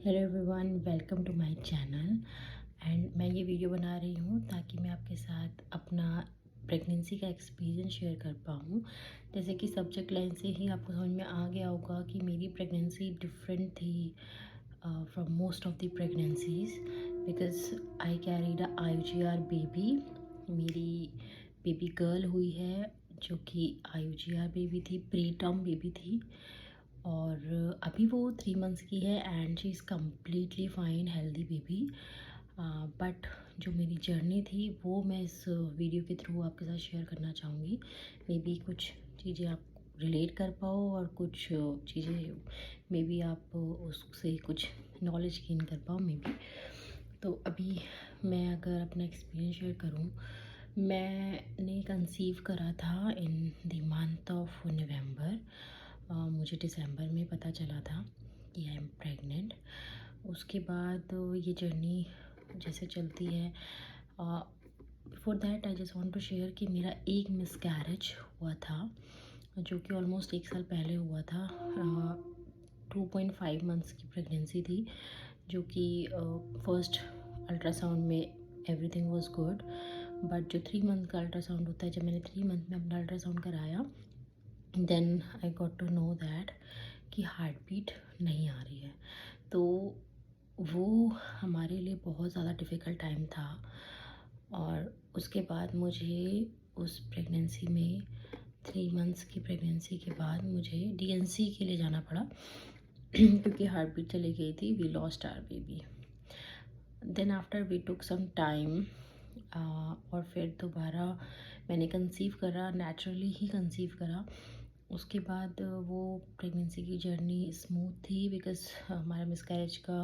Hello everyone, welcome to my channel. And मैं ये video बना रही हूँ ताकि मैं आपके साथ अपना प्रेगनेंसी का एक्सपीरियंस शेयर कर पाऊँ। जैसे कि सब्जेक्ट लाइन से ही आपको समझ में आ गया होगा कि मेरी प्रेगनेंसी डिफरेंट थी from most of the pregnancies, because I carried a IUGR baby. मेरी बेबी गर्ल हुई है जो कि IUGR बेबी थी, प्री टर्म बेबी थी। और अभी वो 3 मंथ्स की है and she is completely fine, healthy baby. But जो मेरी जर्नी थी वो मैं इस वीडियो के थ्रू आपके साथ शेयर करना चाहूँगी। मे बी कुछ चीज़ें आप रिलेट कर पाओ और कुछ चीज़ें मे बी आप उससे कुछ नॉलेज गेन कर पाओ मे बी। तो अभी मैं अगर अपना एक्सपीरियंस शेयर करूँ, मैंने कंसीव करा था in the month of November. मुझे दिसंबर में पता चला था कि आई एम प्रेग्नेंट। उसके बाद ये जर्नी जैसे चलती है, before that I just want to share कि मेरा एक मिसकैरेज हुआ था जो कि ऑलमोस्ट 1 साल पहले हुआ था। 2.5 मंथ्स की प्रेगनेंसी थी जो कि फर्स्ट अल्ट्रासाउंड में एवरीथिंग वाज गुड। बट जो 3 मंथ का अल्ट्रासाउंड होता है, जब मैंने 3 मंथ में अपना अल्ट्रासाउंड कराया, then I got to know that कि हार्ट बीट नहीं आ रही है। तो वो हमारे लिए बहुत ज़्यादा डिफ़िकल्ट टाइम था। और उसके बाद मुझे उस प्रेगनेंसी में 3 मंथ्स की प्रेगनेंसी के बाद मुझे DNC के लिए जाना पड़ा क्योंकि हार्ट बीट चली गई थी। We lost our baby. Then after we took some time, और फिर दोबारा मैंने कंसीव करा, नेचुरली ही कंसीव करा। उसके बाद वो प्रेगनेंसी की जर्नी स्मूथ थी बिकॉज़ हमारा मिसकैरेज का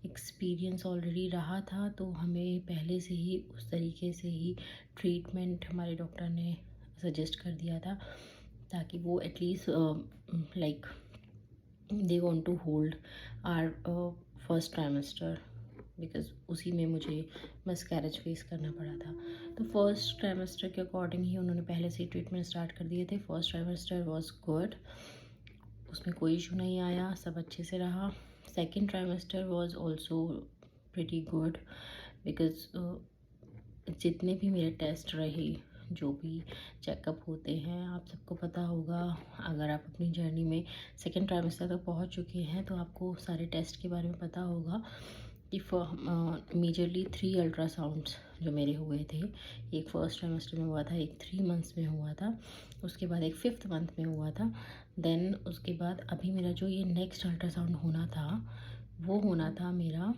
एक्सपीरियंस ऑलरेडी रहा था। तो हमें पहले से ही उस तरीके से ही ट्रीटमेंट हमारे डॉक्टर ने सजेस्ट कर दिया था ताकि वो at least like they want to hold or first trimester, because उसी में मुझे मिसकैरेज फेस करना पड़ा था। तो फर्स्ट ट्राइमेस्टर के अकॉर्डिंग ही उन्होंने पहले से ही ट्रीटमेंट स्टार्ट कर दिए थे। फर्स्ट ट्राइमेस्टर वाज गुड, उसमें कोई इशू नहीं आया, सब अच्छे से रहा। Second trimester was also pretty good because जितने भी मेरे टेस्ट रहे, जो भी चेकअप होते हैं, आप सबको पता होगा। अगर आप अपनी जर्नी में सेकेंड ट्राइमेस्टर तक पहुंच चुके हैं तो आपको सारे टेस्ट के बारे में पता होगा कि मेजरली 3 अल्ट्रासाउंड्स जो मेरे हुए थे। एक फर्स्ट ट्राइमेस्टर में हुआ था, एक 3 मंथ्स में हुआ था, उसके बाद एक 5th मंथ में हुआ था। देन उसके बाद अभी मेरा जो ये नेक्स्ट अल्ट्रासाउंड होना था वो होना था मेरा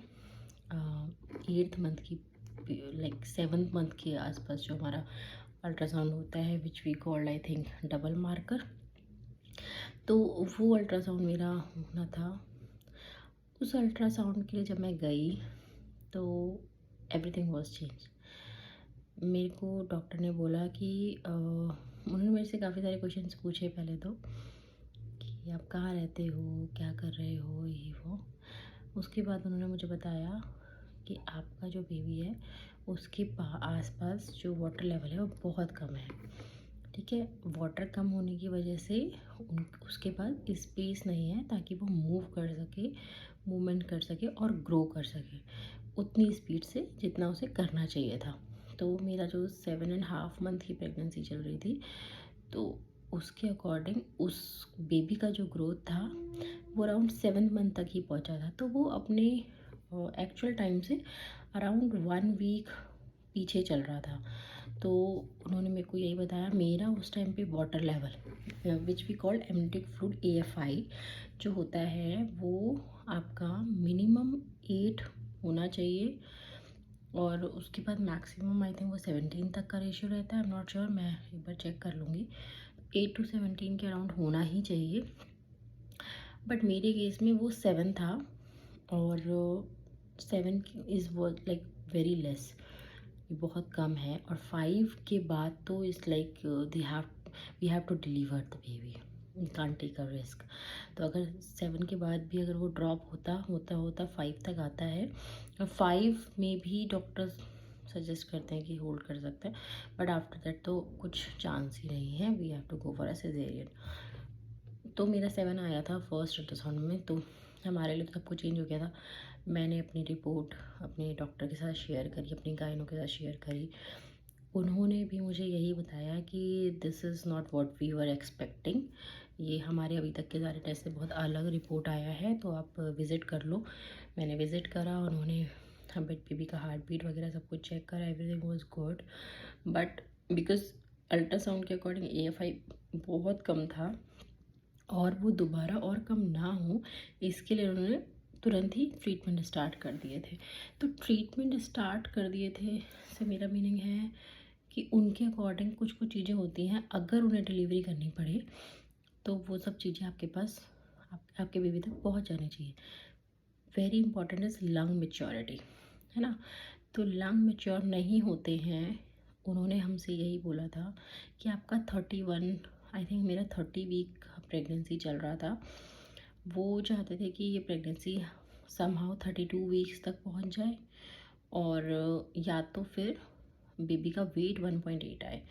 8th मंथ की, लाइक 7th मंथ के आसपास जो हमारा अल्ट्रासाउंड होता है, which we called I think double marker. तो वो अल्ट्रासाउंड मेरा होना था। उस अल्ट्रासाउंड के लिए जब मैं गई तो एवरीथिंग वाज चेंज। मेरे को डॉक्टर ने बोला कि उन्होंने मेरे से काफ़ी सारे क्वेश्चंस पूछे पहले तो, कि आप कहाँ रहते हो, क्या कर रहे हो, ये वो। उसके बाद उन्होंने मुझे बताया कि आपका जो बेबी है उसके आसपास जो वाटर लेवल है वो बहुत कम है। ठीक है, वाटर कम होने की वजह से उसके पास स्पेस नहीं है ताकि वो मूव कर सके, मूवमेंट कर सके और ग्रो कर सके उतनी स्पीड से जितना उसे करना चाहिए था। तो मेरा जो 7.5 मंथ की प्रेगनेंसी चल रही थी, तो उसके अकॉर्डिंग उस बेबी का जो ग्रोथ था वो अराउंड 7th मंथ तक ही पहुंचा था। तो वो अपने एक्चुअल टाइम से अराउंड 1 वीक पीछे चल रहा था। तो उन्होंने मेरे को यही बताया, मेरा उस टाइम पे water level which we called amniotic fluid AFI जो होता है वो आपका मिनिमम 8 होना चाहिए। और उसके बाद मैक्सिमम आई थिंक वो 17 तक का रेशियो रहता है। आई एम नॉट श्योर, मैं एक बार चेक कर लूँगी। 8 to 17 के अराउंड होना ही चाहिए, बट मेरे केस में वो 7 था। और 7 is worth like very less, ये बहुत कम है। और 5 के बाद तो it's like we have to deliver the baby, we can't take a risk. तो अगर 7 के बाद भी अगर वो ड्रॉप होता होता होता 5 तक आता है, और 5 में भी डॉक्टर्स सजेस्ट करते हैं कि होल्ड कर सकते हैं, बट आफ्टर दैट तो कुछ चांस ही नहीं है, we have to go for a caesarean. तो मेरा 7 आया था फर्स्ट अल्ट्रासाउंड में। तो हमारे लिए तो सब कुछ चेंज हो गया था। मैंने अपनी रिपोर्ट अपने डॉक्टर के साथ शेयर करी, अपनी गाइनों के साथ शेयर करी। उन्होंने भी मुझे यही बताया कि this is not what we were expecting, ये हमारे अभी तक के सारे टेस्ट से बहुत अलग रिपोर्ट आया है, तो आप विज़िट कर लो। मैंने विज़िट करा, उन्होंने बेबी का हार्ट बीट वगैरह सब कुछ चेक करा, everything was good. But because ultrasound के अकॉर्डिंग AFI बहुत कम था और वो दोबारा और कम ना हो, इसके लिए उन्होंने तुरंत ही ट्रीटमेंट स्टार्ट कर दिए थे। तो ट्रीटमेंट स्टार्ट कर दिए थे से मेरा मीनिंग है कि उनके अकॉर्डिंग कुछ कुछ चीज़ें होती हैं, अगर उन्हें डिलीवरी करनी पड़े तो वो सब चीज़ें आपके पास आपके बेबी तक पहुंच जानी चाहिए। Very important is lung maturity, है ना। तो लंग मेच्योर नहीं होते हैं, उन्होंने हमसे यही बोला था कि आपका 31, आई थिंक मेरा 30 वीक प्रेगनेंसी चल रहा था, वो चाहते थे कि ये प्रेगनेंसी समहाउ 32 वीक्स तक पहुंच जाए, और या तो फिर बेबी का वेट 1.8 आए।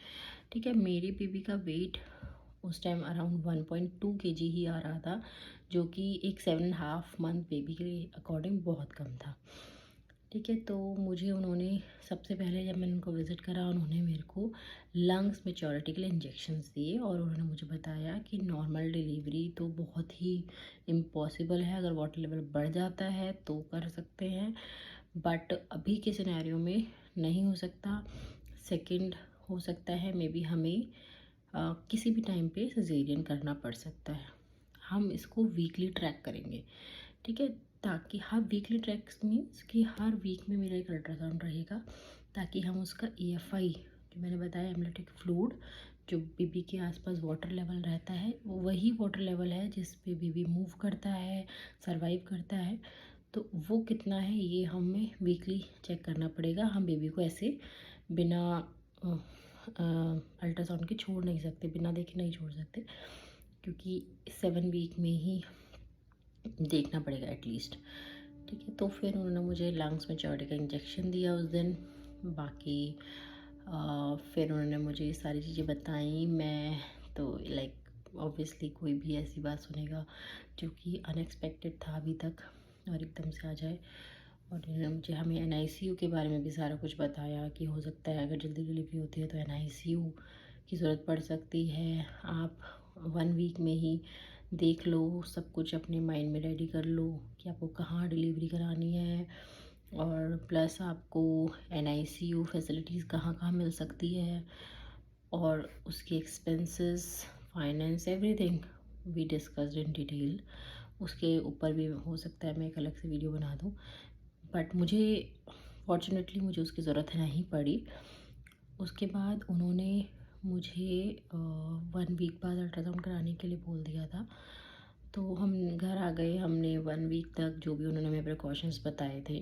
ठीक है, मेरी बेबी का वेट उस टाइम अराउंड 1.2 kg ही आ रहा था, जो कि एक 7.5 मंथ बेबी के अकॉर्डिंग बहुत कम था। ठीक है, तो मुझे उन्होंने सबसे पहले जब मैंने उनको विज़िट करा, उन्होंने मेरे को लंग्स मेच्योरिटी के लिए इंजेक्शंस दिए, और उन्होंने मुझे बताया कि नॉर्मल डिलीवरी तो बहुत ही इम्पॉसिबल है, अगर वाटर लेवल बढ़ जाता है तो कर सकते हैं, बट अभी के सिनेरियो में नहीं हो सकता। सेकंड हो सकता है मे बी हमें किसी भी टाइम पे सिजेरियन करना पड़ सकता है। हम इसको वीकली ट्रैक करेंगे, ठीक है, ताकि हर वीकली ट्रैक्स मीन्स कि हर वीक में मेरा एक अल्ट्रासाउंड रहेगा, ताकि हम उसका AFI जो मैंने बताया एम्नियोटिक फ्लूइड, जो बेबी के आसपास वाटर लेवल रहता है, वो वही वाटर लेवल है जिस पे बेबी मूव करता है, सरवाइव करता है, तो वो कितना है ये हमें वीकली चेक करना पड़ेगा। हम बेबी को ऐसे बिना अल्ट्रासाउंड के छोड़ नहीं सकते, बिना देखे नहीं छोड़ सकते, क्योंकि 7 वीक में ही देखना पड़ेगा एटलीस्ट। ठीक है, तो फिर उन्होंने मुझे लंग्स मेच्योरिटी का इंजेक्शन दिया उस दिन। बाकी फिर उन्होंने मुझे ये सारी चीज़ें बताई। मैं तो लाइक ऑब्वियसली कोई भी ऐसी बात सुनेगा जो कि अनएक्सपेक्टेड था अभी तक और एकदम से आ जाए, और इन्होंने मुझे हमें NICU के बारे में भी सारा कुछ बताया कि हो सकता है अगर जल्दी डिलीवरी होती है तो NICU की ज़रूरत पड़ सकती है। आप 1 वीक में ही देख लो, सब कुछ अपने माइंड में रेडी कर लो कि आपको कहाँ डिलीवरी करानी है, और प्लस आपको NICU फैसिलिटीज़ कहाँ कहाँ मिल सकती है, और उसके expenses, finance, everything we discussed in detail. उसके ऊपर भी हो सकता है मैं एक अलग से वीडियो बना दूँ, बट मुझे फॉर्चुनेटली मुझे उसकी ज़रूरत नहीं पड़ी। उसके बाद उन्होंने मुझे 1 वीक बाद अल्ट्रासाउंड कराने के लिए बोल दिया था, तो हम घर आ गए। हमने 1 वीक तक जो भी उन्होंने हमें प्रिकॉशंस बताए थे,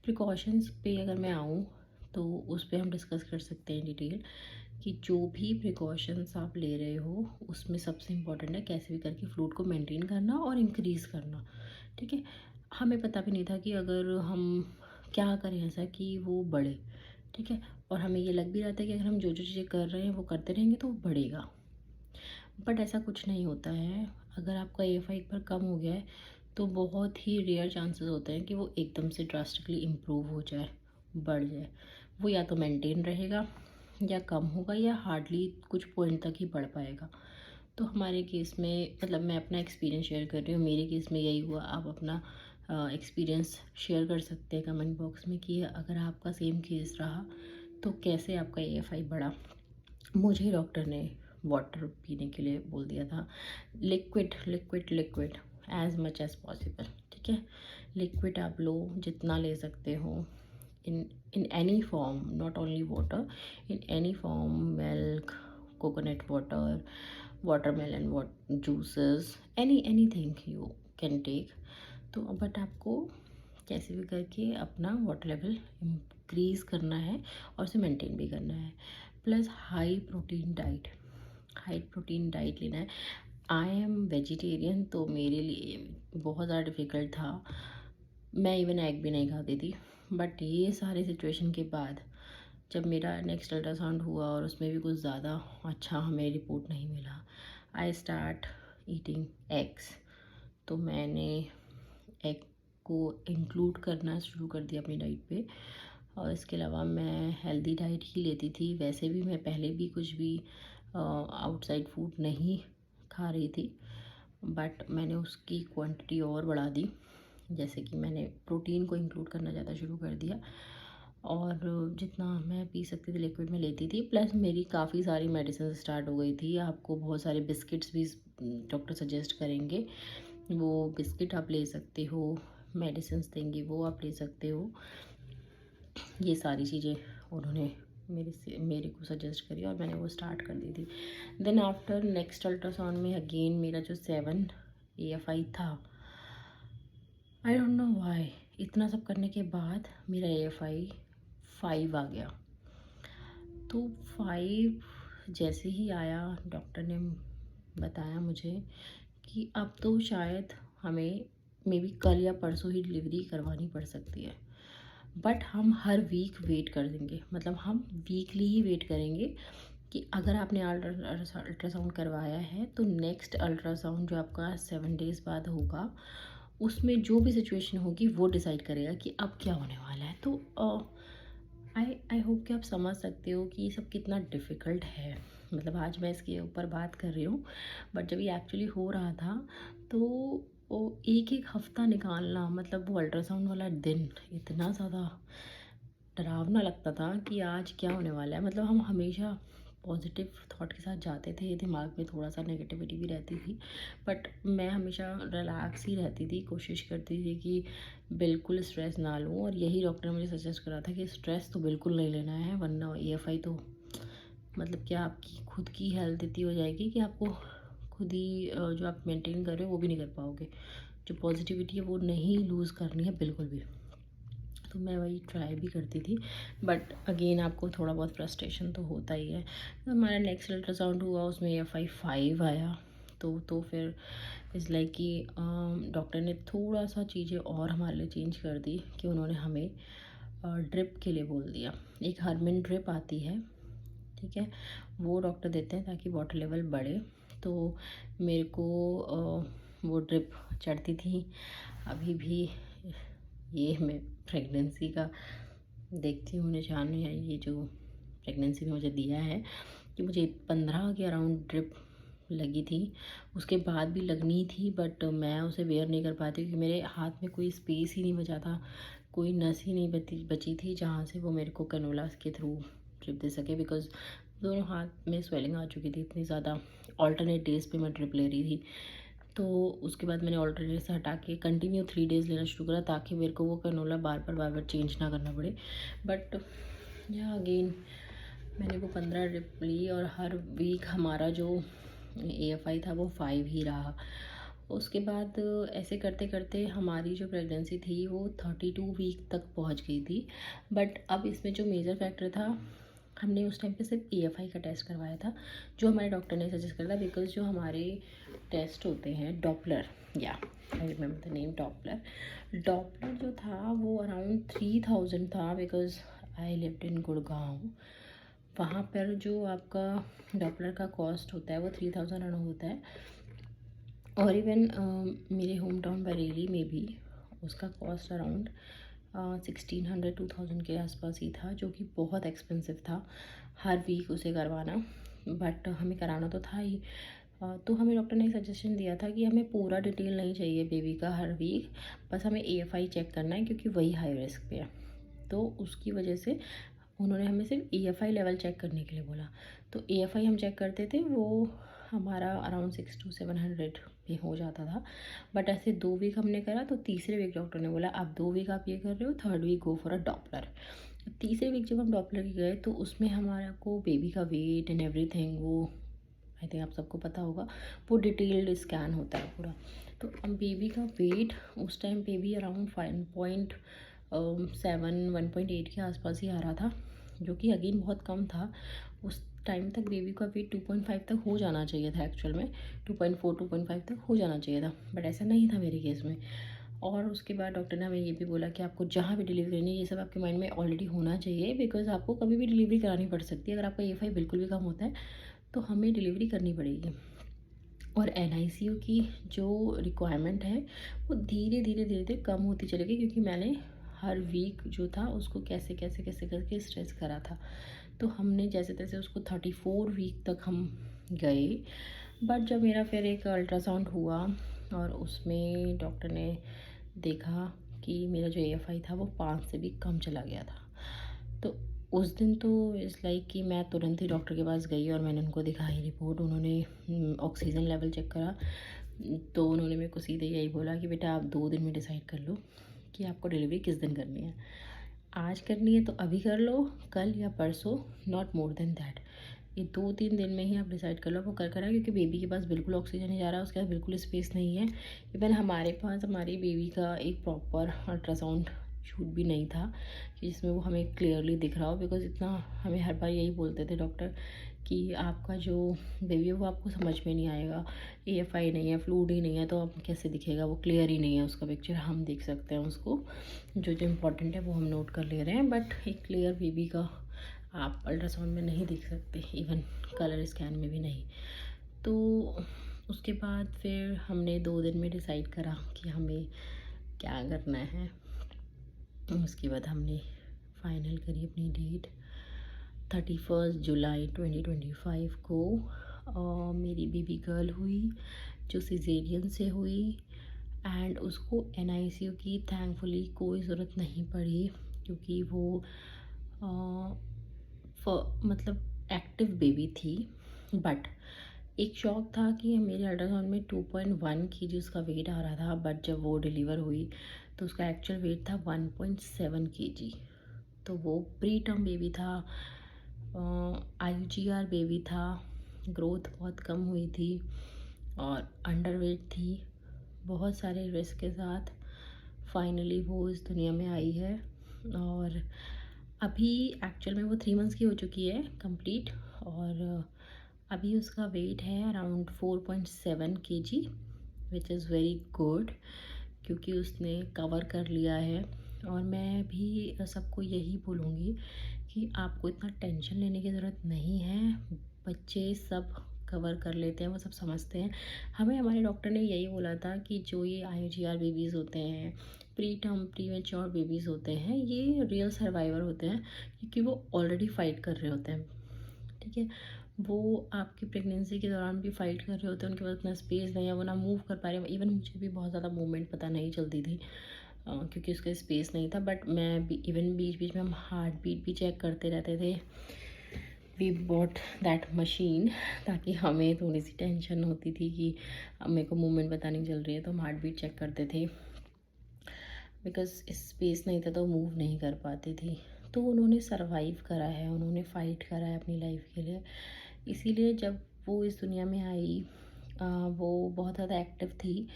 प्रिकॉशंस पे अगर मैं आऊँ तो उस पर हम डिस्कस कर सकते हैं डिटेल कि जो भी प्रिकॉशंस आप ले रहे हो उसमें सबसे इम्पॉर्टेंट है कैसे भी करके फ्लूइड को मेंटेन करना और इंक्रीज़ करना। ठीक है, हमें पता भी नहीं था कि अगर हम क्या करें ऐसा कि वो बढ़े। ठीक है, और हमें ये लग भी रहा था कि अगर हम जो जो चीज़ें कर रहे हैं वो करते रहेंगे तो वो बढ़ेगा, बट ऐसा कुछ नहीं होता है। अगर आपका AFI एक बार कम हो गया है तो बहुत ही रेयर चांसेस होते हैं कि वो एकदम से ड्रास्टिकली इम्प्रूव हो जाए, बढ़ जाए। वो या तो मेंटेन रहेगा या कम होगा या हार्डली कुछ पॉइंट तक ही बढ़ पाएगा। तो हमारे केस में मतलब मैं अपना एक्सपीरियंस शेयर कर रही हूँ, मेरे केस में यही हुआ। आप अपना एक्सपीरियंस शेयर कर सकते हैं कमेंट बॉक्स में कि अगर आपका सेम केस रहा तो कैसे आपका AFI बढ़ा। मुझे डॉक्टर ने वाटर पीने के लिए बोल दिया था, liquid liquid liquid as much as possible. ठीक है, लिक्विड आप लो जितना ले सकते हो, in in any form, not only water, in any form, milk, coconut water, watermelon juices, anything you can take. तो बट आपको कैसे भी करके अपना वाटर लेवल इंक्रीज़ करना है और उसे मेंटेन भी करना है। प्लस हाई प्रोटीन डाइट लेना है। आई एम वेजिटेरियन, तो मेरे लिए बहुत ज़्यादा डिफ़िकल्ट था। मैं इवन एग भी नहीं खाती थी, बट ये सारे सिचुएशन के बाद जब मेरा नेक्स्ट अल्ट्रासाउंड हुआ और उसमें भी कुछ ज़्यादा अच्छा हमें रिपोर्ट नहीं मिला, आई स्टार्ट ईटिंग एग्स। तो मैंने एग को इंक्लूड करना शुरू कर दिया अपनी डाइट पे। और इसके अलावा मैं हेल्दी डाइट ही लेती थी। वैसे भी मैं पहले भी कुछ भी आउटसाइड फूड नहीं खा रही थी, बट मैंने उसकी क्वांटिटी और बढ़ा दी। जैसे कि मैंने प्रोटीन को इंक्लूड करना ज़्यादा शुरू कर दिया, और जितना मैं पी सकती थी लिक्विड में लेती थी। प्लस मेरी काफ़ी सारी मेडिसिन स्टार्ट हो गई थी। आपको बहुत सारे बिस्किट्स भी डॉक्टर सजेस्ट करेंगे, वो बिस्किट आप ले सकते हो, मेडिसिन देंगे वो आप ले सकते हो। ये सारी चीज़ें उन्होंने मेरे को सजेस्ट करी और मैंने वो स्टार्ट कर दी थी। देन आफ्टर नेक्स्ट अल्ट्रासाउंड में अगेन मेरा जो 7 AFI था, आई डोंट नो वाई, इतना सब करने के बाद मेरा AFI 5 आ गया। तो 5 जैसे ही आया, डॉक्टर ने बताया मुझे कि अब तो शायद हमें मे बी कल या परसों ही डिलीवरी करवानी पड़ सकती है, बट हम हर वीक वेट कर देंगे। मतलब हम वीकली ही वेट करेंगे कि अगर आपने अल्ट्रासाउंड करवाया है तो नेक्स्ट अल्ट्रासाउंड जो आपका 7 डेज़ बाद होगा, उसमें जो भी सिचुएशन होगी वो डिसाइड करेगा कि अब क्या होने वाला है। तो आई होप कि आप समझ सकते हो कि ये सब कितना डिफ़िकल्ट है। मतलब आज मैं इसके ऊपर बात कर रही हूँ, बट जब ये एक्चुअली हो रहा था तो वो एक एक हफ़्ता निकालना, मतलब वो अल्ट्रासाउंड वाला दिन इतना ज़्यादा डरावना लगता था कि आज क्या होने वाला है। मतलब हम हमेशा पॉजिटिव थॉट के साथ जाते थे, दिमाग में थोड़ा सा नेगेटिविटी भी रहती थी, बट मैं हमेशा रिलैक्स ही रहती थी, कोशिश करती थी कि बिल्कुल स्ट्रेस ना लूँ। और यही डॉक्टर ने मुझे सजेस्ट करा था कि स्ट्रेस तो बिल्कुल नहीं लेना है, वरना AFI तो मतलब क्या आपकी खुद की हेल्थ इतनी हो जाएगी कि आपको खुद ही जो आप मेंटेन कर रहे हो वो भी नहीं कर पाओगे। जो पॉजिटिविटी है वो नहीं लूज़ करनी है बिल्कुल भी। तो मैं वही ट्राई भी करती थी, बट अगेन आपको थोड़ा बहुत फ्रस्ट्रेशन तो होता ही है। तो हमारा नेक्स्ट अल्ट्रासाउंड हुआ, उसमें AFI 5 आया। तो फिर इज़ लाइक कि डॉक्टर ने थोड़ा सा चीज़ें और हमारे लिए चेंज कर दी कि उन्होंने हमें ड्रिप के लिए बोल दिया। एक हर्मिन ड्रिप आती है, ठीक है, वो डॉक्टर देते हैं ताकि वाटर लेवल बढ़े। तो मेरे को वो ड्रिप चढ़ती थी। अभी भी ये मैं प्रेगनेंसी का देखती हूँ निशान, या ये जो प्रेगनेंसी ने मुझे दिया है कि मुझे 15 के अराउंड ड्रिप लगी थी। उसके बाद भी लगनी थी, बट मैं उसे वेयर नहीं कर पाती क्योंकि मेरे हाथ में कोई स्पेस ही नहीं बचा था, कोई नस ही नहीं बची थी जहाँ से वो मेरे को कैनोला के थ्रू ड्रिप दे सके। बिकॉज़ दोनों हाथ में स्वेलिंग आ चुकी थी इतनी ज़्यादा। ऑल्टरनेट डेज़ पे मैं ड्रिप ले रही थी। तो उसके बाद मैंने ऑल्टरनेट से हटा के कंटिन्यू 3 डेज़ लेना शुरू करा ताकि मेरे को वो कैनोला बार बार चेंज ना करना पड़े। बट या अगेन मैंने वो 15 ड्रिप ली और हर वीक हमारा जो AFI था वो 5 ही रहा। उसके बाद ऐसे करते करते हमारी जो प्रेगनेंसी थी वो 32 वीक तक पहुंच गई थी। बट अब इसमें जो मेजर फैक्टर था, हमने उस टाइम पे सिर्फ AFI का टेस्ट करवाया था, जो हमारे डॉक्टर ने सजेस्ट करा था। बिकॉज़ जो हमारे टेस्ट होते हैं डॉपलर, या I remember the name Doppler जो था वो अराउंड 3000 था। Because I lived in Gurgaon, वहाँ पर जो आपका डॉपलर का कॉस्ट होता है वो 3000 होता है। और इवन मेरे होम टाउन बरेली में भी उसका कॉस्ट अराउंड 1600-2000 के आसपास ही था, जो कि बहुत एक्सपेंसिव था हर वीक उसे करवाना। बट हमें कराना तो था ही। तो हमें डॉक्टर ने सजेशन दिया था कि हमें पूरा डिटेल नहीं चाहिए बेबी का हर वीक, बस हमें AFI चेक करना है क्योंकि वही हाई रिस्क पे है। तो उसकी वजह से उन्होंने हमें सिर्फ AFI लेवल चेक करने के लिए बोला। तो AFI हम चेक करते थे, वो हमारा अराउंड 600 to 700 पे हो जाता था। बट ऐसे 2 वीक हमने करा, तो तीसरे वीक डॉक्टर ने बोला अब 2 वीक आप ये कर रहे हो, third week go for a Doppler. तीसरे वीक जब हम डॉपलर के गए तो उसमें हमारा को बेबी का वेट एंड एवरीथिंग, वो आई थिंक आप सबको पता होगा, वो डिटेल्ड स्कैन होता है पूरा। तो अब बेबी का वेट उस टाइम पे भी अराउंड 1.8 के आसपास ही आ रहा था, जो कि अगेन बहुत कम था। उस टाइम तक बेबी का वेट 2.5 तक हो जाना चाहिए था, एक्चुअल में 2.4-2.5 तक हो जाना चाहिए था, बट ऐसा नहीं था मेरे केस में। और उसके बाद डॉक्टर ने हमें ये भी बोला कि आपको जहाँ भी डिलीवरी करनी है ये सब आपके माइंड में ऑलरेडी होना चाहिए, बिकॉज़ आपको कभी भी डिलीवरी करानी पड़ सकती है। अगर आपका AFI बिल्कुल भी कम होता है तो हमें डिलीवरी करनी पड़ेगी। और एनआईसीयू की जो रिक्वायरमेंट है वो धीरे धीरे धीरे धीरे कम होती चली गई, क्योंकि मैंने हर वीक जो था उसको कैसे कैसे कैसे करके स्ट्रेच करा था। तो हमने जैसे तैसे उसको 34 वीक तक हम गए। बट जब मेरा फिर एक अल्ट्रासाउंड हुआ और उसमें डॉक्टर ने देखा कि मेरा जो एएफआई था वो 5 से भी कम चला गया था। तो उस दिन तो इट्स लाइक कि मैं तुरंत ही डॉक्टर के पास गई और मैंने उनको दिखाई रिपोर्ट। उन्होंने ऑक्सीजन लेवल चेक करा, तो उन्होंने मेरे को सीधे यही बोला कि बेटा आप 2 दिन में डिसाइड कर लो कि आपको डिलीवरी किस दिन करनी है। आज करनी है तो अभी कर लो, कल या परसों, नॉट मोर देन दैट। ये 2-3 दिन में ही आप डिसाइड कर लो वो कर करा, क्योंकि बेबी के पास बिल्कुल ऑक्सीजन नहीं जा रहा है, उसके पास बिल्कुल स्पेस नहीं है। इवन हमारे पास हमारी बेबी का एक प्रॉपर अल्ट्रासाउंड शूट भी नहीं था कि जिसमें वो हमें क्लियरली दिख रहा हो, बिकॉज इतना हमें हर बार यही बोलते थे डॉक्टर कि आपका जो बेबी है वो आपको समझ में नहीं आएगा, एएफआई नहीं है, फ्लूइड ही नहीं है, तो अब कैसे दिखेगा, वो क्लियर ही नहीं है उसका पिक्चर। हम देख सकते हैं उसको, जो जो इम्पोर्टेंट है वो हम नोट कर ले रहे हैं, बट एक क्लियर बेबी का आप अल्ट्रासाउंड में नहीं देख सकते, इवन कलर स्कैन में भी नहीं। तो उसके बाद फिर हमने 2 दिन में डिसाइड करा कि हमें क्या करना है। उसके बाद हमने फाइनल करी अपनी डेट 31 जुलाई 2025 को। मेरी बेबी गर्ल हुई जो सिजेरियन से हुई, एंड उसको एनआईसीयू की थैंकफुली कोई ज़रूरत नहीं पड़ी, क्योंकि वो मतलब एक्टिव बेबी थी। बट एक शौक था कि मेरे अल्ट्रासाउंड में 2.1 केजी उसका वेट आ रहा था, बट जब वो डिलीवर हुई तो उसका एक्चुअल वेट था 1.7 केजी। तो वो प्री टर्म बेबी था, आईयूजीआर बेबी था, ग्रोथ बहुत कम हुई थी और अंडर वेट थी, बहुत सारे रिस्क के साथ फाइनली वो इस दुनिया में आई है। और अभी एक्चुअल में वो 3 मंथ्स की हो चुकी है कंप्लीट, और अभी उसका वेट है around 4.7 KG, which is very good, क्योंकि उसने कवर कर लिया है। और मैं भी सबको यही बोलूँगी कि आपको इतना टेंशन लेने की ज़रूरत नहीं है, बच्चे सब कवर कर लेते हैं, वो सब समझते हैं। हमें हमारे डॉक्टर ने यही बोला था कि जो ये आईयूजीआर बेबीज़ होते हैं, प्री टर्म प्रीमेच्योर बेबीज़ होते हैं, ये रियल सर्वाइवर होते हैं, क्योंकि वो ऑलरेडी फ़ाइट कर रहे होते हैं, ठीक है। वो आपकी प्रेगनेंसी के दौरान भी फ़ाइट कर रहे होते हैं, उनके पास इतना स्पेस नहीं है, वो ना मूव कर पा रहे हैं। इवन मुझे भी बहुत ज़्यादा मूवमेंट पता नहीं चलती थी, क्योंकि उसका स्पेस नहीं था। बट मैं भी इवन बीच बीच में हम हार्ट बीट भी चेक करते रहते थे। वी बॉट दैट मशीन, ताकि हमें थोड़ी सी टेंशन होती थी कि अब मेरे को मूवमेंट पता नहीं चल रही है, तो हम हार्ट बीट चेक करते थे, बिकॉज स्पेस नहीं था तो मूव नहीं कर पाती थी। तो उन्होंने सरवाइव करा है, उन्होंने फ़ाइट करा है अपनी लाइफ के लिए। इसीलिए जब वो इस दुनिया में आई, वो बहुत ज़्यादा एक्टिव थी,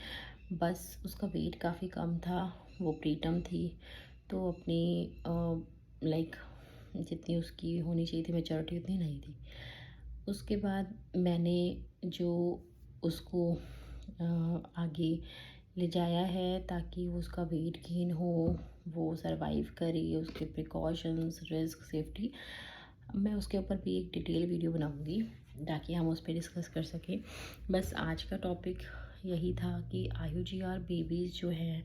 बस उसका वेट काफ़ी कम था, वो प्रीटर्म थी, तो अपनी लाइक जितनी उसकी होनी चाहिए थी मैच्योरिटी उतनी नहीं थी। उसके बाद मैंने जो उसको आगे ले जाया है ताकि वो उसका वेट गेन हो, वो सरवाइव करे, उसके प्रिकॉशंस, रिस्क, सेफ्टी, मैं उसके ऊपर भी एक डिटेल वीडियो बनाऊंगी ताकि हम उस पर डिस्कस कर सकें। बस आज का टॉपिक यही था कि आईयूजीआर बेबीज़ जो हैं,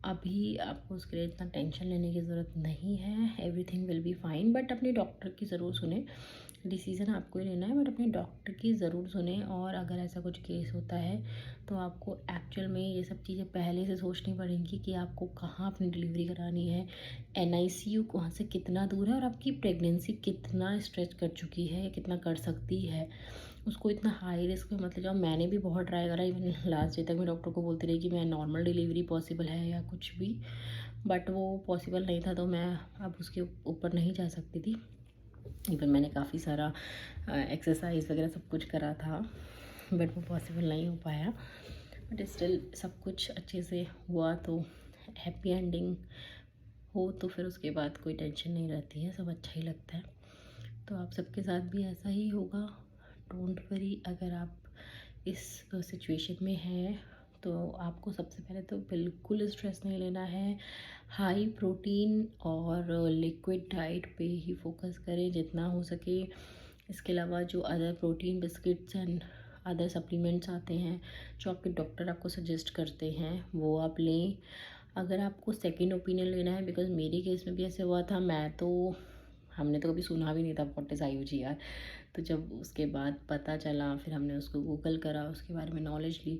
अभी आपको उसके लिए इतना टेंशन लेने की ज़रूरत नहीं है, everything will be fine. But अपने डॉक्टर की ज़रूर सुने, डिसीज़न आपको ही लेना है, बट अपने डॉक्टर की ज़रूर सुने। और अगर ऐसा कुछ केस होता है तो आपको एक्चुअल में ये सब चीज़ें पहले से सोचनी पड़ेंगी कि आपको कहाँ अपनी डिलीवरी करानी है, एनआईसीयू वहाँ से कितना दूर है, और आपकी प्रेगनेंसी कितना स्ट्रेच कर चुकी है, कितना कर सकती है। उसको इतना हाई रिस्क में मत ले जाओ। मैंने भी बहुत ट्राई करा, इवन लास्ट डे तक मैं डॉक्टर को बोलती रही कि मैं नॉर्मल डिलीवरी पॉसिबल है या कुछ भी, बट वो पॉसिबल नहीं था, तो मैं अब उसके ऊपर नहीं जा सकती थी। इवन मैंने काफ़ी सारा एक्सरसाइज वगैरह सब कुछ करा था, बट वो पॉसिबल नहीं हो पाया। बट स्टिल सब कुछ अच्छे से हुआ, तो हैप्पी एंडिंग हो तो फिर उसके बाद कोई टेंशन नहीं रहती है, सब अच्छा ही लगता है। तो आप सबके साथ भी ऐसा ही होगा, डोंट वरी। अगर आप इस सिचुएशन में हैं तो आपको सबसे पहले तो बिल्कुल स्ट्रेस नहीं लेना है। हाई प्रोटीन और लिक्विड डाइट पे ही फोकस करें जितना हो सके। इसके अलावा जो other protein biscuits and other supplements आते हैं जो आपके डॉक्टर आपको सजेस्ट करते हैं, वो आप लें। अगर आपको सेकंड ओपिनियन लेना है, बिकॉज़ मेरे केस में भी ऐसे हुआ था, हमने तो कभी सुना भी नहीं था व्हाट इज़ IUGR। तो जब उसके बाद पता चला, फिर हमने उसको गूगल करा, उसके बारे में नॉलेज ली,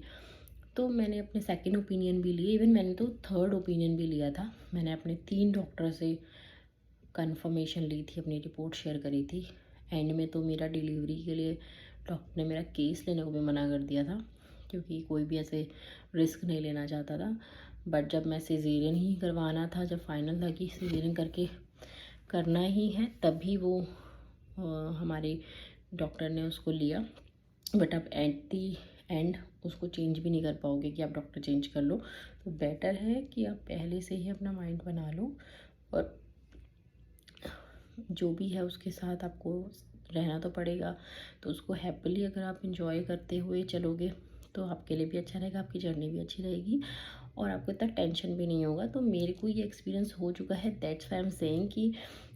तो मैंने अपने सेकंड ओपिनियन भी लिए। इवन मैंने तो थर्ड ओपिनियन भी लिया था। मैंने अपने 3 डॉक्टर से कंफर्मेशन ली थी, अपनी रिपोर्ट शेयर करी थी। एंड में तो मेरा डिलीवरी के लिए डॉक्टर ने मेरा केस लेने को भी मना कर दिया था, क्योंकि कोई भी ऐसे रिस्क नहीं लेना चाहता था। बट जब मैं सिजेरियन ही करवाना था, जब फाइनल था कि सिजेरियन करके करना ही है, तभी वो हमारे डॉक्टर ने उसको लिया। बट आप एट दी एंड उसको चेंज भी नहीं कर पाओगे कि आप डॉक्टर चेंज कर लो। तो बेटर है कि आप पहले से ही अपना माइंड बना लो, और जो भी है उसके साथ आपको रहना तो पड़ेगा। तो उसको हैप्पीली अगर आप इंजॉय करते हुए चलोगे तो आपके लिए भी अच्छा रहेगा, आपकी जर्नी भी अच्छी रहेगी, और आपको इतना टेंशन भी नहीं होगा। तो मेरे को ये एक्सपीरियंस हो चुका है, that's why I am saying कि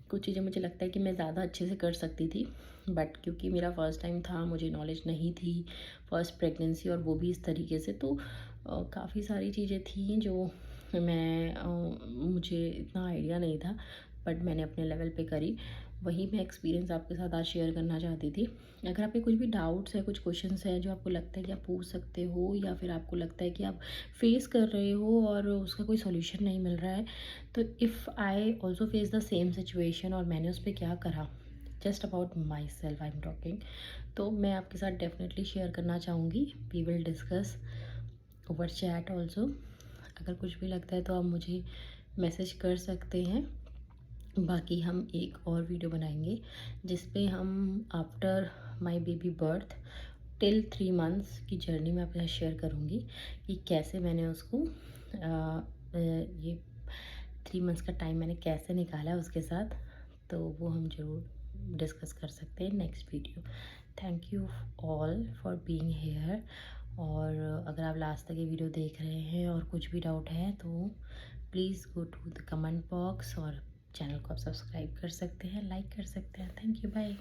कुछ चीज़ें मुझे लगता है कि मैं ज़्यादा अच्छे से कर सकती थी, बट क्योंकि मेरा फर्स्ट टाइम था, मुझे नॉलेज नहीं थी, फर्स्ट प्रेगनेंसी, और वो भी इस तरीके से, तो काफ़ी सारी चीज़ें थी जो मुझे इतना आइडिया नहीं था, बट मैंने अपने लेवल पे करी। वही मैं एक्सपीरियंस आपके साथ आज शेयर करना चाहती थी। अगर आपके कुछ भी डाउट्स है, कुछ क्वेश्चंस हैं जो आपको लगता है कि आप पूछ सकते हो, या फिर आपको लगता है कि आप फेस कर रहे हो और उसका कोई सॉल्यूशन नहीं मिल रहा है, तो if I also face the same situation और मैंने उस पर क्या करा, just about myself I am talking, तो मैं आपके साथ डेफिनेटली शेयर करना चाहूँगी। We will discuss over chat also. अगर कुछ भी लगता है तो आप मुझे मैसेज कर सकते हैं। बाकी हम एक और वीडियो बनाएंगे जिस पे हम after my baby birth till 3 months की जर्नी में आपके साथ शेयर करूँगी कि कैसे मैंने उसको ये 3 मंथ्स का टाइम मैंने कैसे निकाला है उसके साथ। तो वो हम ज़रूर डिस्कस कर सकते हैं next video. Thank you all for being here. और अगर आप लास्ट तक ये वीडियो देख रहे हैं और कुछ भी डाउट है तो please go to the comment box, और चैनल को आप सब्सक्राइब कर सकते हैं, लाइक कर सकते हैं। Thank you, bye.